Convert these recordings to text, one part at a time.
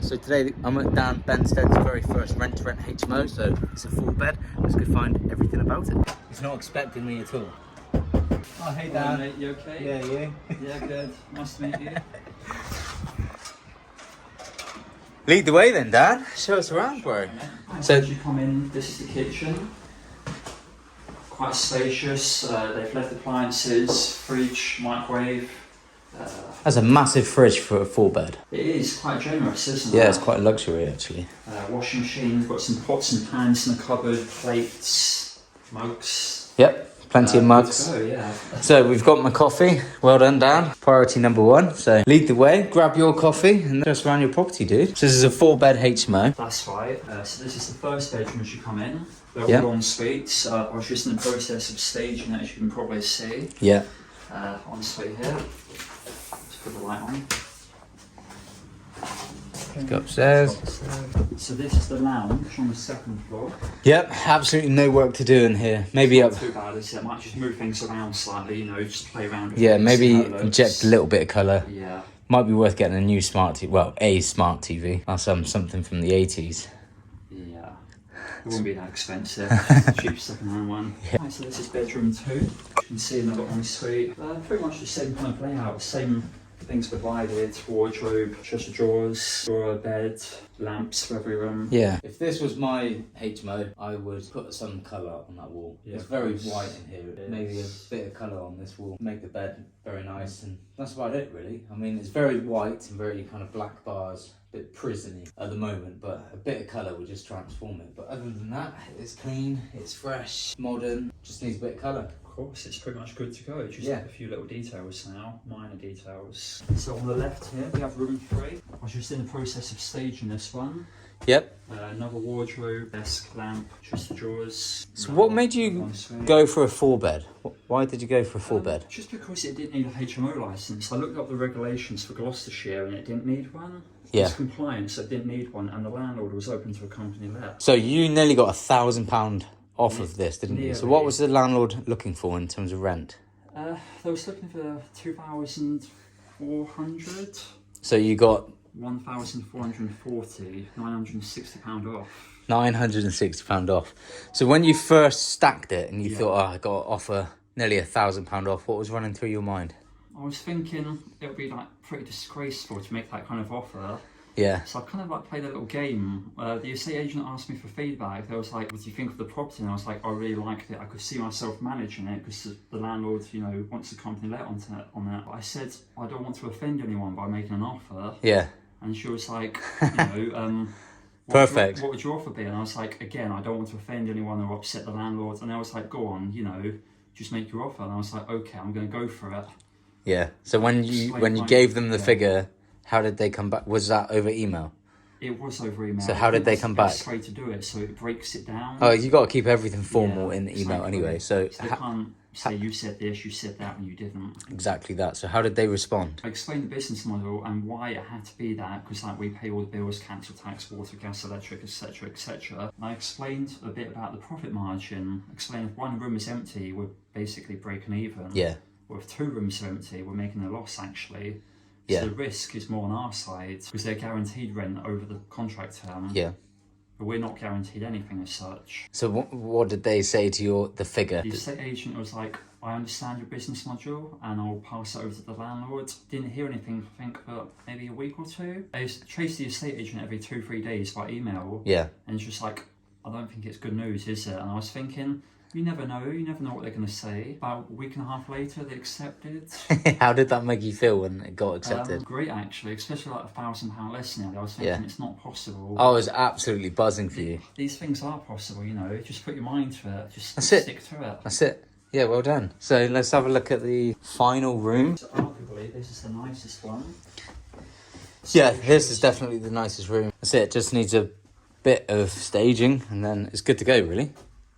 So today I'm at Dan Benstead's very first Rent-to-Rent HMO, so it's a 4-bed. Let's go find everything about it. He's not expecting me at all. Oh, hey Dan. Hi, mate, you okay? Yeah, you? Yeah, good. Nice to meet you. Lead the way then, Dan. Show us around, bro. So as you come in, this is the kitchen. Quite spacious. They've left appliances, fridge, microwave. That's a massive fridge for a 4-bed. It is quite generous, isn't it? Yeah, it's quite a luxury actually. Washing machine, got some pots and pans in the cupboard, plates, mugs. Yep, plenty of mugs. Good to go, yeah. So we've got my coffee. Well done, Dan. Priority number 1. So lead the way, grab your coffee and just around your property, dude. So this is a 4-bed HMO. That's right. So this is the first bedroom as you come in. They're Yeah. all en suites. I was just in the process of staging it, as you can probably see. Yeah. En suite here. Let's put the light on. Let's go upstairs. So this is the lounge on the second floor. Yep, absolutely no work to do in here. Maybe up. Not too bad, is it? Might just move things around slightly, you know, just play around with Yeah, things, maybe see how it looks. inject a little bit of colour. Yeah. Might be worth getting a new smart TV. Well, a smart TV. That's something from the 80s. Yeah. It wouldn't be that expensive. Just a cheap second-hand one. Yeah. Right, so this is bedroom 2. You can see another ensuite. Pretty much the same kind of layout, same things provided, wardrobe, chest of drawers, drawer, bed, lamps for every room. Yeah. If this was my HMO, I would put some colour on that wall. Yeah, it's of very course. white in here. It Maybe is. a bit of colour on this wall. Make the bed very nice, and that's about it really. I mean, it's very white and very kind of black bars, a bit prisony at the moment, but a bit of colour would just transform it. But other than that, it's clean, it's fresh, modern, just needs a bit of colour. Of course, it's pretty much good to go. Just Yeah. a few little details now, minor details. So on the left here, we have room 3. I was just in the process of staging this one. Yep. Another wardrobe, desk, lamp, chest of drawers. So what made you ensuite. go for a 4-bed? Why did you go for a 4-bed? Just because it didn't need a HMO licence. I looked up the regulations for Gloucestershire and it didn't need one. Yeah. It's compliant, so it didn't need one, and the landlord was open to a company let. So you nearly got £1,000 off of this, didn't you? So what was the landlord looking for in terms of rent? They was looking for 2,400. So you got 1,440, £960 off. £960 off. So when you first stacked it and you Yeah. thought, oh, I got to offer nearly £1,000 off, what was running through your mind? I was thinking it would be like pretty disgraceful to make that kind of offer. Yeah. So I kind of like played a little game. The estate agent asked me for feedback. They was like, what do you think of the property? And I was like, I really liked it. I could see myself managing it because the landlord, you know, wants the company let on that. But I said, I don't want to offend anyone by making an offer. Yeah. And she was like, you know, Perfect. What would your offer be? And I was like, again, I don't want to offend anyone or upset the landlord. And I was like, go on, you know, just make your offer. And I was like, okay, I'm going to go for it. Yeah. So when you gave them the figure, how did they come back? Was that over email? It was over email. So how did they come back? It's the best way to do it, so it breaks it down. Oh, you got to keep everything formal in the email exactly. anyway. So they can't say you said this, you said that, and you didn't. exactly that. So how did they respond? I explained the business model and why it had to be that, because like we pay all the bills, council tax, water, gas, electric, etc., etc. I explained a bit about the profit margin. Explained if one room is empty, we're basically breaking even. Yeah. Or if 2 rooms are empty, we're making a loss actually. Yeah. So the risk is more on our side because they're guaranteed rent over the contract term. Yeah. But we're not guaranteed anything as such. So what did they say to the figure? The estate agent was like, I understand your business module and I'll pass it over to the landlord. Didn't hear anything for I think about maybe a week or 2. I chase the estate agent every 2-3 days by email. Yeah. And it's just like, I don't think it's good news, is it? And I was thinking, you never know what they're going to say. About a week and a half later, they accepted. How did that make you feel when it got accepted? Great, actually, especially like £1,000 less now. I was thinking it's not possible. I was absolutely buzzing for you. These things are possible, you know. Just put your mind to it. Just That's it. stick to it. That's it. Yeah, well done. So let's have a look at the final room. So arguably, this is the nicest one. Yeah, this is definitely the nicest room. That's it. Just needs a bit of staging and then it's good to go, really.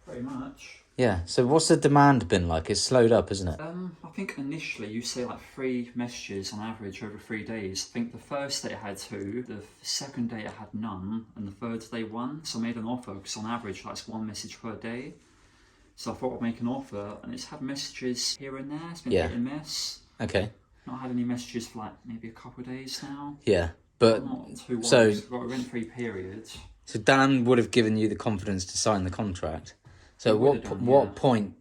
Pretty much. Yeah, so what's the demand been like? It's slowed up, isn't it? I think initially you say like 3 messages on average over 3 days. I think the first day I had 2, the second day I had none, and the third day 1. So I made an offer because on average that's 1 message per day. So I thought I'd make an offer, and it's had messages here and there. It's been hit and miss. Okay. Not had any messages for like maybe a couple of days now. Yeah. But Not too worried. so We've got a rent-free period. so Dan would have given you the confidence to sign the contract. So what point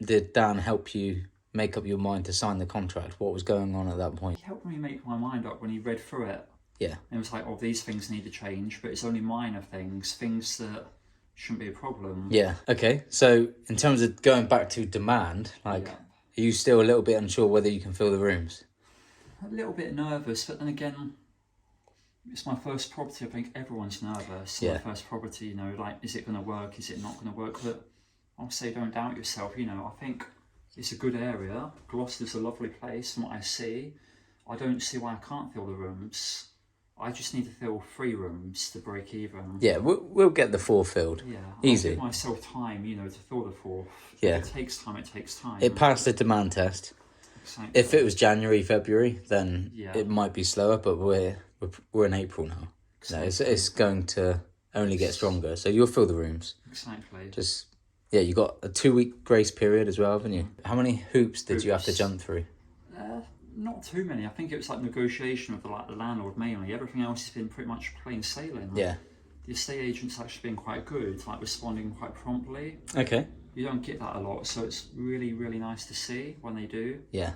did Dan help you make up your mind to sign the contract? What was going on at that point? He helped me make my mind up when he read through it. Yeah. And it was like, oh, these things need to change, but it's only minor things that shouldn't be a problem. Yeah. Okay. So in terms of going back to demand, like, Yeah. are you still a little bit unsure whether you can fill the rooms? A little bit nervous, but then again, it's my first property. I think everyone's nervous. Yeah. My first property, you know, like, is it going to work? Is it not going to work? But I'll say don't doubt yourself. You know, I think it's a good area. Gloucester's a lovely place from what I see. I don't see why I can't fill the rooms. I just need to fill 3 rooms to break even. Yeah, we'll get the 4 filled. Yeah, easy. I'll give myself time, you know, to fill the 4th. Yeah. If it takes time, it takes time. It passed the demand test. Exactly. If it was January, February, then Yeah. it might be slower. But we're in April now. Exactly. No, it's going to only get stronger. So you'll fill the rooms. Exactly. Just you got a 2-week grace period as well, haven't you? How many hoops did you have to jump through? Not too many. I think it was like negotiation with the landlord mainly. Everything else has been pretty much plain sailing. Yeah. The estate agent's actually been quite good, like responding quite promptly. Okay. You don't get that a lot, so it's really, really nice to see when they do. Yeah.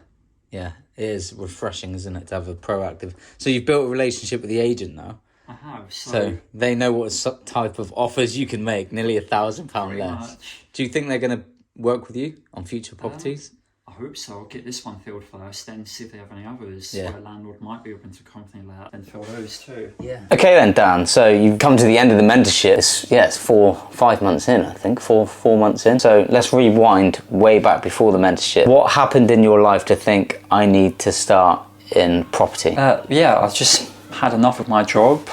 Yeah. It is refreshing, isn't it, to have a proactive... So you've built a relationship with the agent now? I have. So they know what type of offers you can make, nearly £1,000 less. Much. Do you think they're going to work with you on future properties? I hope so. I'll get this one filled first, then see if they have any others Yeah. where a landlord might be open to company let, then fill those too. Yeah. Okay then, Dan, so you've come to the end of the mentorship. It's 5 months in, I think, four months in. So let's rewind way back before the mentorship. What happened in your life to think, I need to start in property? I just had enough of my job,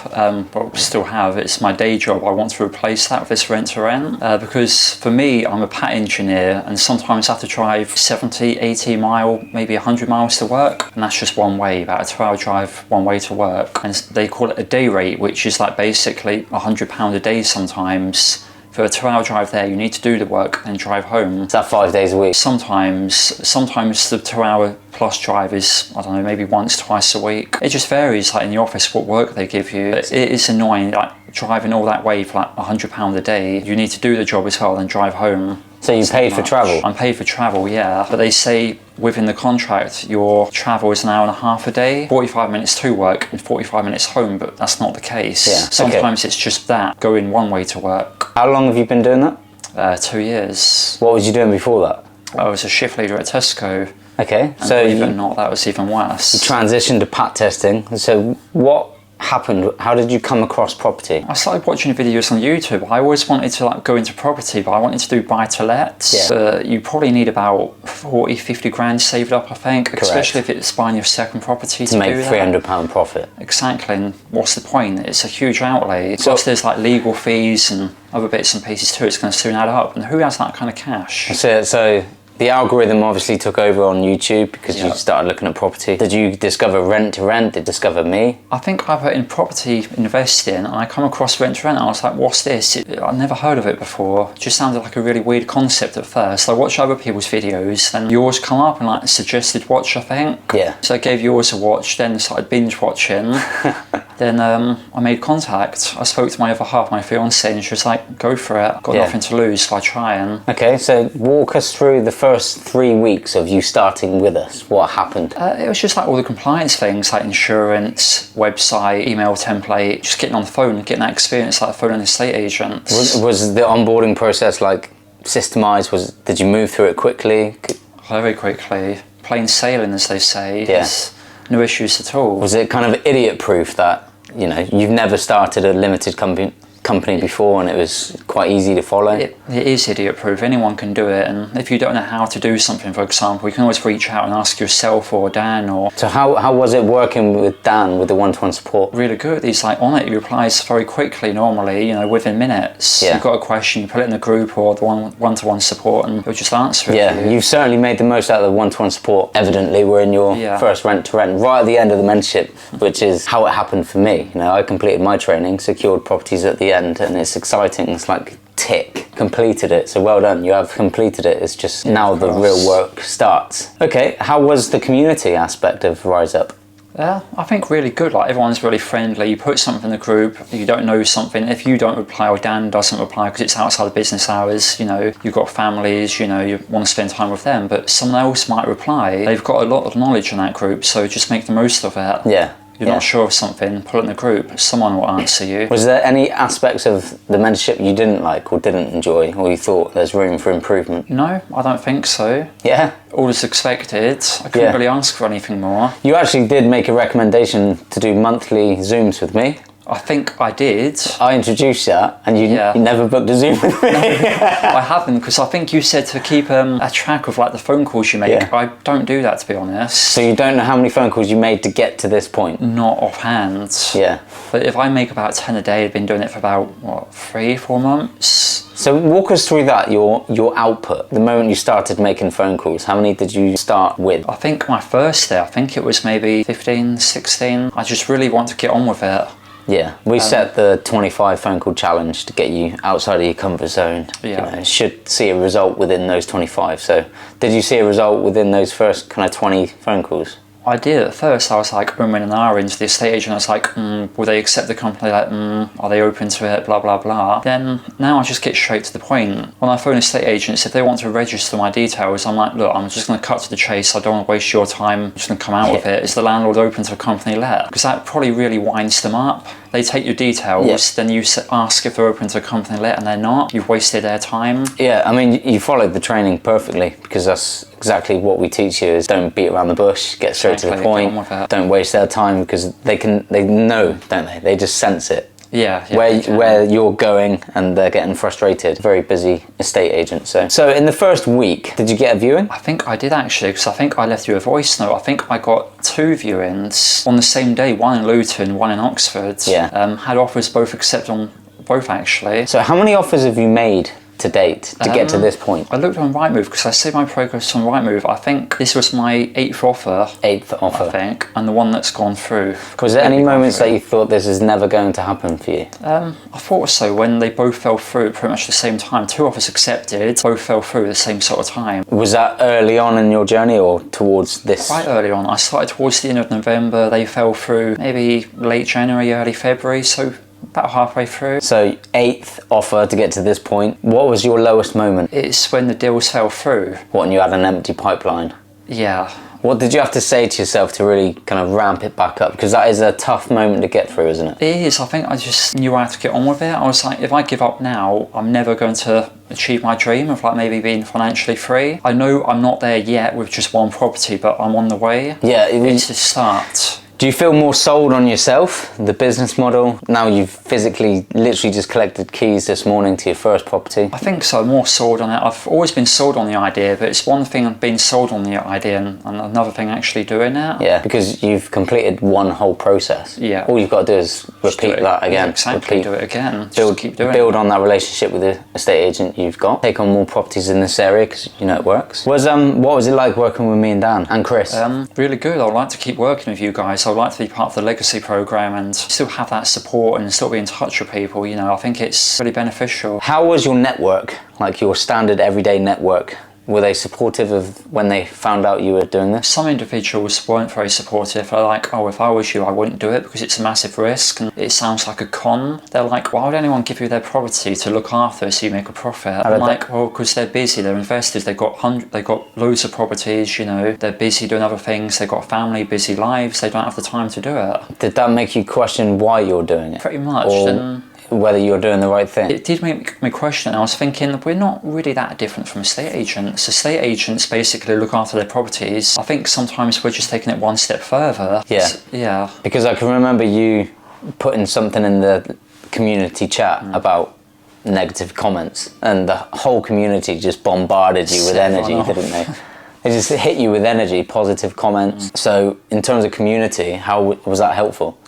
but still have. It's my day job. I want to replace that with this rent-to-rent because for me, I'm a pat engineer and sometimes I have to drive 70, 80 mile, maybe 100 miles to work, and that's just one way, about a 2-hour drive one way to work. And they call it a day rate, which is like basically £100 a day sometimes. For a 2-hour drive there, you need to do the work and drive home. Is that 5 days a week? Sometimes the 2-hour plus drive is, I don't know, maybe once, twice a week. It just varies, like in the office, what work they give you. It is annoying, like driving all that way for like £100 a day. You need to do the job as well, then drive home. So you paid for travel? I'm paid for travel, yeah. But they say within the contract, your travel is an hour and a half a day, 45 minutes to work and 45 minutes home, but that's not the case. Yeah, Sometimes it's just that, going one way to work. How long have you been doing that? 2 years. What was you doing before that? I was a shift leader at Tesco. Okay, And so believe it you or not, that was even worse. transitioned to pat testing. So what happened? How did you come across property? I started watching videos on YouTube. I always wanted to like go into property, but I wanted to do buy-to-lets. Yeah. You probably need about 40, 50 grand saved up, I think, especially if it's buying your second property To make do that. £300 profit. Exactly, and what's the point? It's a huge outlay. Plus there's like legal fees and other bits and pieces too. It's going to soon add up, and who has that kind of cash? So the algorithm obviously took over on YouTube because you started looking at property. Did you discover Rent-to-Rent? Did you discover me? I think I put in property investing and I come across Rent-to-Rent and I was like, what's this? I'd never heard of it before. It just sounded like a really weird concept at first. I watched other people's videos and yours come up and like suggested watch, I think. Yeah. So I gave yours a watch, then started binge watching. Then I made contact. I spoke to my other half, my fiance, and she was like, go for it. Got nothing to lose, so I try and... Okay, so walk us through the first 3 weeks of you starting with us. What happened? It was just like all the compliance things, like insurance, website, email template, just getting on the phone and getting that experience like phoning estate agents. Was the onboarding process like systemized? Did you move through it quickly? Very quickly. Plain sailing, as they say. Yeah. No issues at all. Was it kind of idiot proof that, you know, you've never started a limited company before and it was quite easy to follow? It is idiot proof. Anyone can do it, and if you don't know how to do something, for example, you can always reach out and ask yourself or Dan. Or so how was it working with Dan with the one-to-one support? really good. He's like on it. He replies very quickly normally, you know, within minutes. Yeah. You've got a question, you put it in the group or the one-to-one support and he'll just answer it. Yeah, you've certainly made the most out of the one-to-one support. Evidently, we're in your first rent-to-rent, right at the end of the mentorship, which is how it happened for me. You know, I completed my training, secured properties at the end, and it's exciting. It's like tick, completed it. So well done, you have completed it. It's just now the real work starts. Okay, how was the community aspect of Rise Up? I think really good. Like everyone's really friendly. You put something in the group, you don't know something. If you don't reply or Dan doesn't reply because it's outside of business hours, you know, you've got families, you know, you want to spend time with them, but someone else might reply. They've got a lot of knowledge in that group, so just make the most of it. Yeah. You're not sure of something, put it in the group, someone will answer you. Was there any aspects of the mentorship you didn't like or didn't enjoy, or you thought there's room for improvement? No, I don't think so. Yeah? All as expected. I couldn't really ask for anything more. You actually did make a recommendation to do monthly Zooms with me. I think I did. I introduced that, and you never booked a Zoom with me. I haven't, because I think you said to keep a track of like the phone calls you make. Yeah. I don't do that, to be honest. So you don't know how many phone calls you made to get to this point? Not offhand. Yeah. But if I make about 10 a day, I've been doing it for about, what, 3-4 months? So walk us through that, your output. The moment you started making phone calls, how many did you start with? I think my first day, I think it was maybe 15, 16. I just really want to get on with it. Yeah, we set the 25 phone call challenge to get you outside of your comfort zone. Yeah. You know, should see a result within those 25. So did you see a result within those first kind of 20 phone calls? I did. At first, I was like umming and ahhing into the estate agent. I was like, will they accept the company? Like, are they open to it? Blah, blah, blah. Then now I just get straight to the point. When I phone estate agents, if they want to register my details, I'm like, look, I'm just going to cut to the chase. I don't want to waste your time. I'm just going to come out with it. Is the landlord open to a company let? Because that probably really winds them up. They take your details, then you ask if they're open to a company let, and they're not. You've wasted their time. Yeah, I mean, you followed the training perfectly, because that's exactly what we teach you: is don't beat around the bush, get straight to the point, don't waste their time, because they know, don't they? They just sense it. Yeah, where you're going, and they're getting frustrated. Very busy estate agent. So in the first week, did you get a viewing? I think I did actually, because I think I left you a voice note. I think I got 2 viewings on the same day, one in Luton, one in Oxford. Yeah. Had offers both accepted on both actually. So how many offers have you made to date to get to this point? I looked on Rightmove, because I see my progress on Rightmove. I think this was my 8th offer. 8th offer. I think, and the one that's gone through. Was there any moments that you thought this is never going to happen for you? I thought so, when they both fell through at pretty much the same time. 2 offers accepted, both fell through at the same sort of time. Was that early on in your journey, or towards this? Quite early on. I started towards the end of November. They fell through maybe late January, early February, so about halfway through. So 8th offer to get to this point. What was your lowest moment? It's when the deals fell through. What, and you had an empty pipeline? Yeah. What did you have to say to yourself to really kind of ramp it back up? Because that is a tough moment to get through, isn't it? It is. I think I just knew I had to get on with it. I was like, if I give up now, I'm never going to achieve my dream of like maybe being financially free. I know I'm not there yet with just one property, but I'm on the way. Yeah. It's a start. Do you feel more sold on yourself, the business model? Now you've physically, literally just collected keys this morning to your first property. I think so, more sold on it. I've always been sold on the idea, but it's one thing being sold on the idea and another thing actually doing it. Yeah, because you've completed one whole process. Yeah. All you've got to do is repeat that again. Yeah, exactly, do it again. Build on that relationship with the estate agent you've got. Take on more properties in this area, because you know it works. What was it like working with me and Dan and Chris? Really good. I'd like to keep working with you guys. I'd like to be part of the legacy program and still have that support and still be in touch with people. You know, I think it's really beneficial. How was your network, like your standard everyday network? Were they supportive of when they found out you were doing this? Some individuals weren't very supportive. They're like, oh, if I was you, I wouldn't do it because it's a massive risk and it sounds like a con. They're like, why would anyone give you their property to look after so you make a profit? I'm like, well, because they're busy, they're investors, they've got loads of properties, you know, they're busy doing other things, they've got family, busy lives, they don't have the time to do it. Did that make you question why you're doing it? Pretty much. Or whether you're doing the right thing? It did make me question. I was thinking, we're not really that different from estate agents. Estate agents basically look after their properties. I think sometimes we're just taking it one step further. Yeah. Yeah. Because I can remember you putting something in the community chat about negative comments, and the whole community just bombarded you with energy, didn't they? They just hit you with energy, positive comments. So in terms of community, how was that helpful?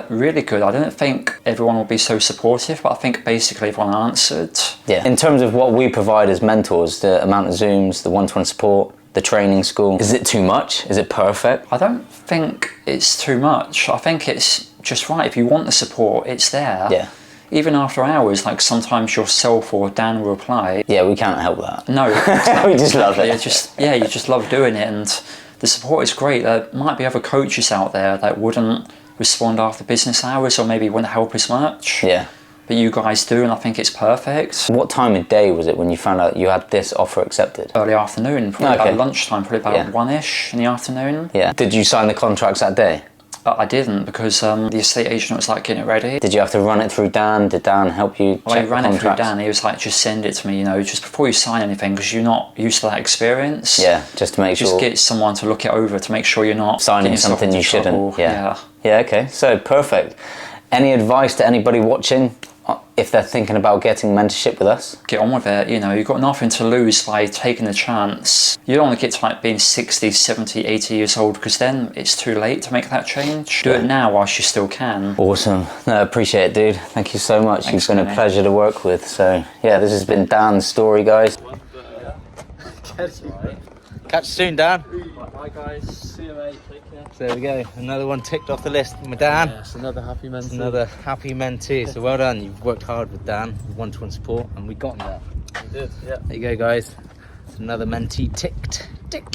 Really good. I don't think everyone will be so supportive, but I think basically everyone answered. Yeah. In terms of what we provide as mentors, the amount of Zooms, the one-to-one support, the training school, is it too much? Is it perfect? I don't think it's too much. I think it's just right. If you want the support, it's there. Yeah. Even after hours, like sometimes yourself or Dan will reply. Yeah, we can't help that. No. We just love it. You just love doing it, and The support is great. There might be other coaches out there that wouldn't respond after business hours or maybe wouldn't help as much. Yeah. But you guys do, and I think it's perfect. What time of day was it when you found out you had this offer accepted? Early afternoon, probably Okay. about lunchtime, probably about Yeah. 1ish in the afternoon. Yeah. Did you sign the contracts that day? I didn't, because the estate agent was like getting it ready. Did you have to run it through Dan? Did Dan help you check I the ran it through contracts? Dan. He was like, just send it to me, you know, just before you sign anything, because you're not used to that experience. Yeah, just to make sure. Just get someone to look it over to make sure you're not Signing getting yourself something into you shouldn't. trouble. Yeah. Yeah, okay. So, perfect. Any advice to anybody watching if they're thinking about getting mentorship with us? Get on with it, you know, you've got nothing to lose by taking the chance. You don't want to get to like being 60, 70, 80 years old, because then it's too late to make that change. Do it now whilst you still can. Awesome. No, I appreciate it, dude. Thank you so much. Thanks, You've been Kenny. a pleasure to work with. So, yeah, this has been Dan's story, guys. Catch you soon, Dan. Bye guys, see you mate, take care. So there we go, another one ticked off the list with Dan. Yes, another happy mentee. Another happy mentee. So well done, you've worked hard with Dan, with one-to-one support, and we got him there. We did, yeah. There you go, guys. It's another mentee ticked. Tick.